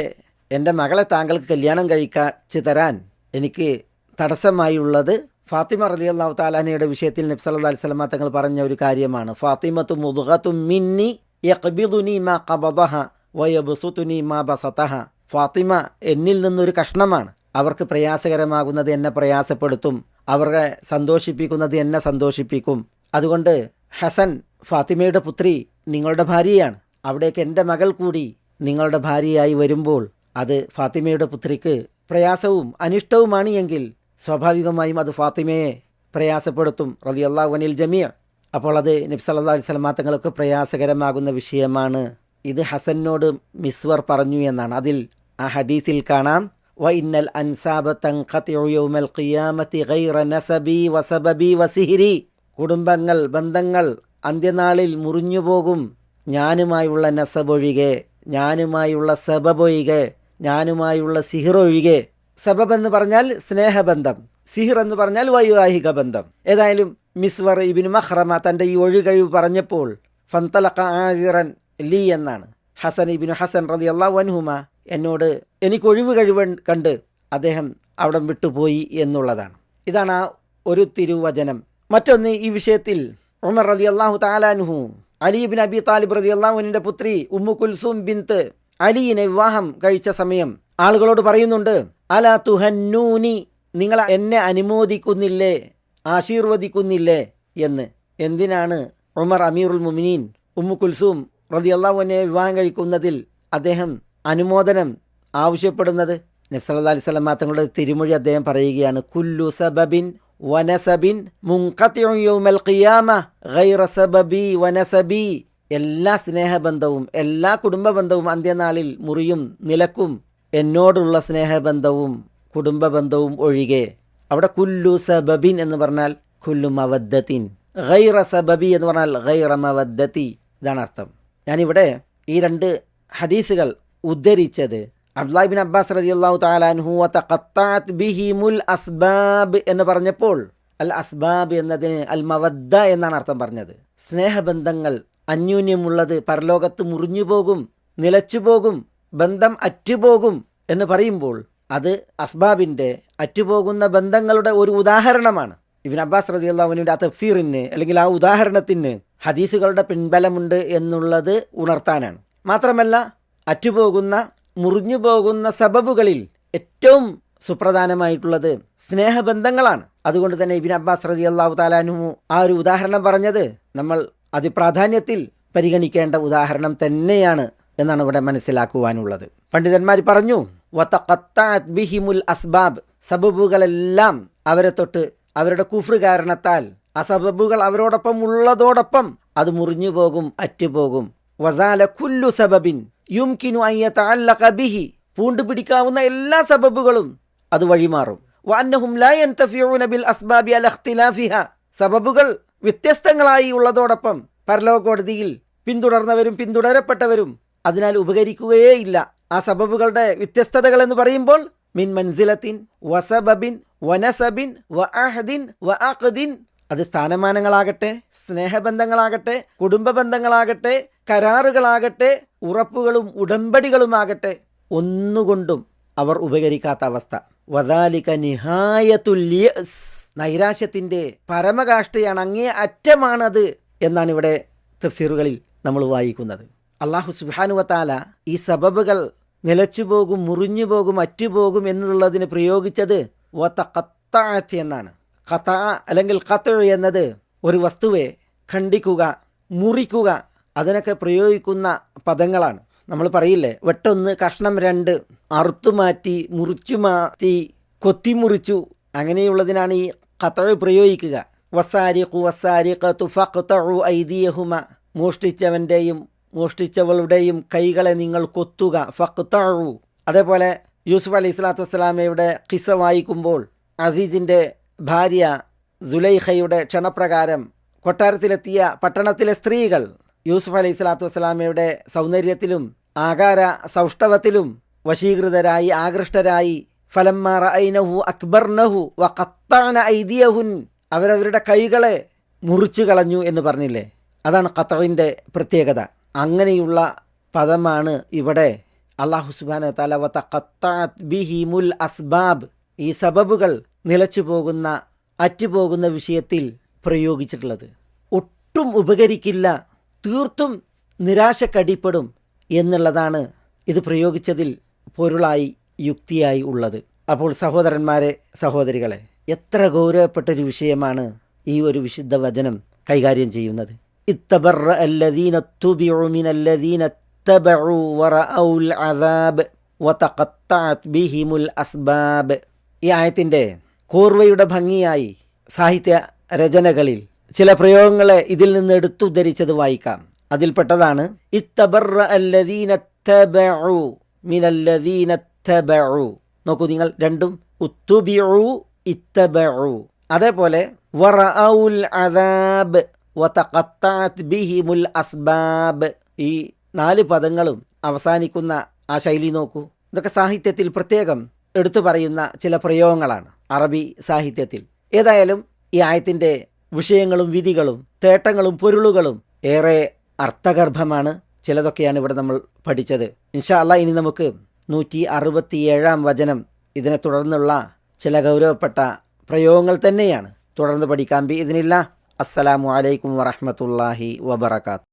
എൻ്റെ മകളെ താങ്കൾക്ക് കല്യാണം കഴിച്ചു തരാൻ എനിക്ക് തടസ്സമായുള്ളത് ഫാത്തിമ റളിയല്ലാഹു തആല അൻഹയുടെ വിഷയത്തിൽ നബി സല്ലല്ലാഹു അലൈഹി വസല്ലം തങ്ങൾ പറഞ്ഞ ഒരു കാര്യമാണ്. ഫാത്തിമത്തു മുദ്ഗത്തും മിന്നി യഖ്ബിദുനി മാ ഖബദഹ വയബ്സുതുനി മാ ബസതഹ. ഫാത്തിമ എന്നിൽ നിന്നൊരു കഷ്ണമാണ്. അവർക്ക് പ്രയാസകരമാകുന്നത് എന്നെ പ്രയാസപ്പെടുത്തും, അവരെ സന്തോഷിപ്പിക്കുന്നത് എന്നെ സന്തോഷിപ്പിക്കും. അതുകൊണ്ട് ഹസൻ, ഫാത്തിമയുടെ പുത്രി നിങ്ങളുടെ ഭാര്യയാണ്. അവിടേക്ക് എൻ്റെ മകൾ കൂടി നിങ്ങളുടെ ഭാര്യയായി വരുമ്പോൾ അത് ഫാത്തിമയുടെ പുത്രിക്ക് പ്രയാസവും അനിഷ്ടവുമാണ് എങ്കിൽ സ്വാഭാവികമായും അത് ഫാത്തിമയെ പ്രയാസപ്പെടുത്തും റളിയല്ലാഹു അനിൽ ജമീഅ. അപ്പോൾ അത് നബി സല്ലല്ലാഹു അലൈഹി വസല്ലം തങ്ങൾക്ക് പ്രയാസകരമാകുന്ന വിഷയമാണ്. ഇത് ഹസനോട് മിസ്വർ പറഞ്ഞു എന്നാണ്. അതിൽ ആ ഹദീസിൽ കാണാം, വ ഇന്നൽ അൻസാബ തൻഖതിഉ യൗമൽ ഖിയാമത്തി ഗൈറ നസബി വസബബി വസിഹ്രി. കുടുംബങ്ങൾ, ബന്ധങ്ങൾ അന്ത്യനാളിൽ മുറിഞ്ഞുപോകും, ഞാനുമായുള്ള നസബൊഴികെ, ഞാനുമായുള്ള സബബൊഴികെ, ഞാനുമായുള്ള സിഹിറൊഴികെ. സബബ് എന്ന് പറഞ്ഞാൽ സ്നേഹബന്ധം, സിഹിർ എന്ന് പറഞ്ഞാൽ വൈവാഹിക ബന്ധം. ഏതായാലും മിസ്വർ ഇബ്നു മഖ്റമ തൻ്റെ ഈ ഒഴികഴിവ് പറഞ്ഞപ്പോൾ ഫന്തലഖ ആദിറൻ ലീ എന്നാണ്. ഹസൻ ഇബ്നു ഹസൻ റളിയല്ലാഹു അൻഹുമ എന്നോട് എനിക്ക് ഒഴിവ് കഴിവ് കണ്ട് അദ്ദേഹം അവിടം വിട്ടുപോയി എന്നുള്ളതാണ്. ഇതാണ് ആ ഒരു തിരുവചനം. മറ്റൊന്ന്, ഈ വിഷയത്തിൽ ഉമർ റളിയല്ലാഹു തആല അൻഹു അലി ഇബ്നു അബി താലിബ് റളിയല്ലാഹു അൻഹുവിൻ്റെ പുത്രി ഉമ്മു കുൽസൂം ബിൻത്ത് അലിയിനെ വിവാഹം കഴിച്ച സമയം ആളുകളോട് പറയുന്നുണ്ട്, അലാ തുഹന്നൂനി, നിങ്ങൾ എന്നെ അനുമോദിക്കുന്നില്ലേ, ആശീർവദിക്കുന്നില്ലേ എന്ന്. എന്തിനാണ് ഉമർ അമീറുൽ മുഅ്മിനീൻ ഉമ്മു കുൽസൂം റളിയല്ലാഹു അൻഹയെ വിവാഹം കഴിക്കുന്നതിൽ അദ്ദേഹം അനുമോദനം ആവശ്യപ്പെടുന്നത്? നബി സല്ലല്ലാഹു അലൈഹി വസല്ലം തങ്ങളുടെ തിരുമൊഴി അദ്ദേഹം പറയുകയാണ്, കുല്ലു സബബിൻ വനസബിൻ മുൻഖതിഉ യൗമൽ ഖിയാമ ഗൈറ സബബി വനസബി. എല്ലാ സ്നേഹബന്ധവും എല്ലാ കുടുംബബന്ധവും അന്ത്യനാളിൽ മുറിയും, നിലക്കും, എന്നോടുള്ള സ്നേഹബന്ധവും കുടുംബബന്ധവും ഒഴികെ. അവിടെ കുല്ലു സബബിൻ എന്ന് പറഞ്ഞാൽ കുല്ലു മവദ്ദത്തിൻ, ഗൈറ സബബി എന്ന് പറഞ്ഞാൽ ഗൈറ മവദ്ദത്തി. ഇതാണ് അർത്ഥം. ഞാനിവിടെ ഈ 2 ഹദീസുകൾ ഉദ്ധരിച്ചത് അബ്ദുല്ലാഹി ഇബ്നു അബ്ബാസ് റളിയല്ലാഹു തആല അൻഹു വതഖത്തഅത് ബിഹിമുൽ അസ്ബാബ് എന്ന് പറഞ്ഞപ്പോൾ അൽ അസ്ബാബ് എന്നതിന് അൽ മവദ്ദ എന്നാണ് അർത്ഥം പറഞ്ഞത്. സ്നേഹബന്ധങ്ങൾ അന്യോന്യമുള്ളത് പരലോകത്ത് മുറിഞ്ഞുപോകും, നിലച്ചുപോകും, ബന്ധം അറ്റുപോകും എന്ന് പറയുമ്പോൾ അത് അസ്ബാബിൻ്റെ അറ്റുപോകുന്ന ബന്ധങ്ങളുടെ ഒരു ഉദാഹരണമാണ്. ഇബ്നു അബ്ബാസ് റളിയല്ലാഹു അൻഹുവിൻ്റെ ആ തഫ്സീറിന് അല്ലെങ്കിൽ ആ ഉദാഹരണത്തിന് ഹദീസുകളുടെ പിൻബലമുണ്ട് എന്നുള്ളത് ഉണർത്താനാണ്. മാത്രമല്ല അറ്റുപോകുന്ന മുറിഞ്ഞു പോകുന്ന സബബുകളിൽ ഏറ്റവും സുപ്രധാനമായിട്ടുള്ളത് സ്നേഹബന്ധങ്ങളാണ്. അതുകൊണ്ട് തന്നെ ഇബ്നു അബ്ബാസ് റളിയല്ലാഹു തആല അൻഹു ആ ഒരു ഉദാഹരണം പറഞ്ഞത് നമ്മൾ അതിപ്രാധാന്യത്തിൽ പരിഗണിക്കേണ്ട ഉദാഹരണം തന്നെയാണ് എന്നാണ് ഇവിടെ മനസ്സിലാക്കുവാനുള്ളത്. പണ്ഡിതന്മാർ പറഞ്ഞു, വതഖത്തഅത് ബിഹിമുൽ അസ്ബാബ്, സബബുകളെല്ലാം അവരെ തൊട്ട് അവരുടെ കുഫ്ർ കാരണത്താൽ ആ സബബുകൾ അവരോടൊപ്പം ഉള്ളതോടൊപ്പം അത് മുറിഞ്ഞു പോകും, അറ്റുപോകും. വസാല കുല്ലു സബബിൻ യുംകിനു അൻ യതഅല്ലഖ ബിഹി, പൂണ്ടുപിടിക്കാവുന്ന എല്ലാ സബബുകളും അത് വഴിമാറും. വഅന്നഹും ലാ യൻതഫിഊന ബിൽ അസ്ബാബി അല ഇഖ്തിലാഫിഹ. സബബുകൾ വ്യത്യസ്തങ്ങളായി ഉള്ളതോടൊപ്പം പരലോക കോടതിയിൽ പിന്തുടർന്നവരും പിന്തുടരപ്പെട്ടവരും അതിനാൽ ഉപകരിക്കുകയേയില്ല. ആ സബബുകളുടെ വ്യത്യസ്തതകൾ എന്ന് പറയുമ്പോൾ മിൻ മൻസിലത്തിൻ വസബബിൻ വനസബിൻ വഅഹദിൻ വഅഖദിൻ, അത് സ്ഥാനമാനങ്ങളാകട്ടെ, സ്നേഹബന്ധങ്ങളാകട്ടെ, കുടുംബ ബന്ധങ്ങളാകട്ടെ, കരാറുകളാകട്ടെ, ഉറപ്പുകളും ഉടമ്പടികളുമാകട്ടെ, ഒന്നുകൊണ്ടും അവർ ഉപകരിക്കാത്ത അവസ്ഥ. വദാലിക നിഹായത്തുൽ യഅസ്, നൈരാശ്യത്തിൻ്റെ പരമകാഷ്ഠയാണ്, അങ്ങേ അറ്റമാണത് എന്നാണ് ഇവിടെ തഫ്സീറുകളിൽ നമ്മൾ വായിക്കുന്നത്. അല്ലാഹു സുബ്ഹാനഹു വ തആല ഈ സബബുകൾ നിലച്ചുപോകും, മുറിഞ്ഞുപോകും, അറ്റുപോകും എന്നുള്ളതിന് പ്രയോഗിച്ചത് വതഖത്തഅത് എന്നാണ്. ഖതഅ അല്ലെങ്കിൽ ഖത്അ എന്നത് ഒരു വസ്തുവെ ഖണ്ഡിക്കുക, മുറിക്കുക, അതിനൊക്കെ പ്രയോഗിക്കുന്ന പദങ്ങളാണ്. നമ്മൾ പറയില്ലേ, വെട്ടൊന്ന് കഷ്ണം രണ്ട്, അറുത്തുമാറ്റി, മുറിച്ചുമാറ്റി, കൊത്തിമുറിച്ചു, അങ്ങനെയുള്ളതിനാണ് ഈ ഖത്അ പ്രയോഗിക്കുക. വസാരിഖു വസാരിഖതു ഫഖ്തഉ ഐദിയഹുമ, മോഷ്ടിച്ചവൻ്റെയും മോഷ്ടിച്ചവളുടെയും കൈകളെ നിങ്ങൾ കൊത്തുക, ഫഖ്തഉ. അതേപോലെ യൂസുഫ് അലൈഹി സ്വലാത്തു വസ്സലാമയുടെ ഖിസ്സ വായിക്കുമ്പോൾ അസീസിൻ്റെ ഭാര്യ സുലൈഖയുടെ ക്ഷണപ്രകാരം കൊട്ടാരത്തിലെത്തിയ പട്ടണത്തിലെ സ്ത്രീകൾ യൂസുഫ് അലൈഹി സ്വലാത്തു വസ്സലാമയുടെ സൗന്ദര്യത്തിലും ആകാര സൗഷ്ഠവത്തിലും വശീകൃതരായി, ആകൃഷ്ടരായി, ഫലമ്മാ റഅയ്നഹു അക്ബർനഹു വഖത്തഅന ഐദിയഹുൻ, അവരവരുടെ കൈകളെ മുറിച്ചു കളഞ്ഞു എന്ന് പറഞ്ഞില്ലേ, അതാണ് ഖത്അഇൻ്റെ പ്രത്യേകത. അങ്ങനെയുള്ള പദമാണ് ഇവിടെ അല്ലാഹു സുബ്ഹാനഹു വ തആല വതഖത്തഅത് ബിഹിമുൽ അസ്ബാബ്, ഈ സബബുകൾ നിലച്ചു പോകുന്ന, അറ്റുപോകുന്ന വിഷയത്തിൽ പ്രയോഗിച്ചിട്ടുള്ളത്. ഒട്ടും ഉപകരിക്കില്ല, തീർത്തും നിരാശക്കടിപ്പെടും എന്നുള്ളതാണ് ഇത് പ്രയോഗിച്ചതിൽ പൊരുളായി, യുക്തിയായി ഉള്ളത്. അപ്പോൾ സഹോദരന്മാരെ, സഹോദരികളെ, എത്ര ഗൗരവപ്പെട്ടൊരു വിഷയമാണ് ഈ ഒരു വിശുദ്ധ വചനം കൈകാര്യം ചെയ്യുന്നത്. ഇത്തബറ അല്ലദീന തുബിഉ മിനല്ലദീന തബഉ വറഔൽ അദാബ് വതഖത്തഅത് ബിഹിമുൽ അസ്ബാബ്. ഈ ആയത്തിൻ്റെ കോർവയുടെ ഭംഗിയായി സാഹിത്യ രചനകളിൽ ചില പ്രയോഗങ്ങളെ ഇതിൽ നിന്ന് എടുത്തുദ്ധരിച്ചത് വായിക്കാം. അതിൽപ്പെട്ടതാണ് ഇത്തബറ അല്ലദീന തബഉ മിനല്ലദീന തബഉ. നോക്കൂ നിങ്ങൾ, രണ്ടും ഉത്തുബിഉ ഇത്തബഉ. അതേപോലെ വറഔൽ അദാബ് വതഖത്തഅത് ബിഹിമുൽ അസ്ബാബ്. ഈ 4 പദങ്ങളും അവസാനിക്കുന്ന ആ ശൈലി നോക്കൂ. ഇതൊക്കെ സാഹിത്യത്തിൽ പ്രത്യേകം എടുത്തു പറയുന്ന ചില പ്രയോഗങ്ങളാണ് അറബി സാഹിത്യത്തിൽ. ഏതായാലും ഈ ആയത്തിൻ്റെ വിഷയങ്ങളും വിധികളും തേട്ടങ്ങളും പൊരുളുകളും ഏറെ അർത്ഥഗർഭമാണ്. ചിലതൊക്കെയാണ് ഇവിടെ നമ്മൾ പഠിച്ചത്. ഇൻഷാ അല്ലാഹ് ഇനി നമുക്ക് 167 വചനം, ഇതിനെ തുടർന്നുള്ള ചില ഗൗരവപ്പെട്ട പ്രയോഗങ്ങൾ തന്നെയാണ് തുടർന്ന് പഠിക്കാൻ. ബിഇദ്നില്ലാഹ്. അസ്സലാമു അലൈക്കും വറഹ്മത്തുള്ളാഹി വബറകാതുഹു.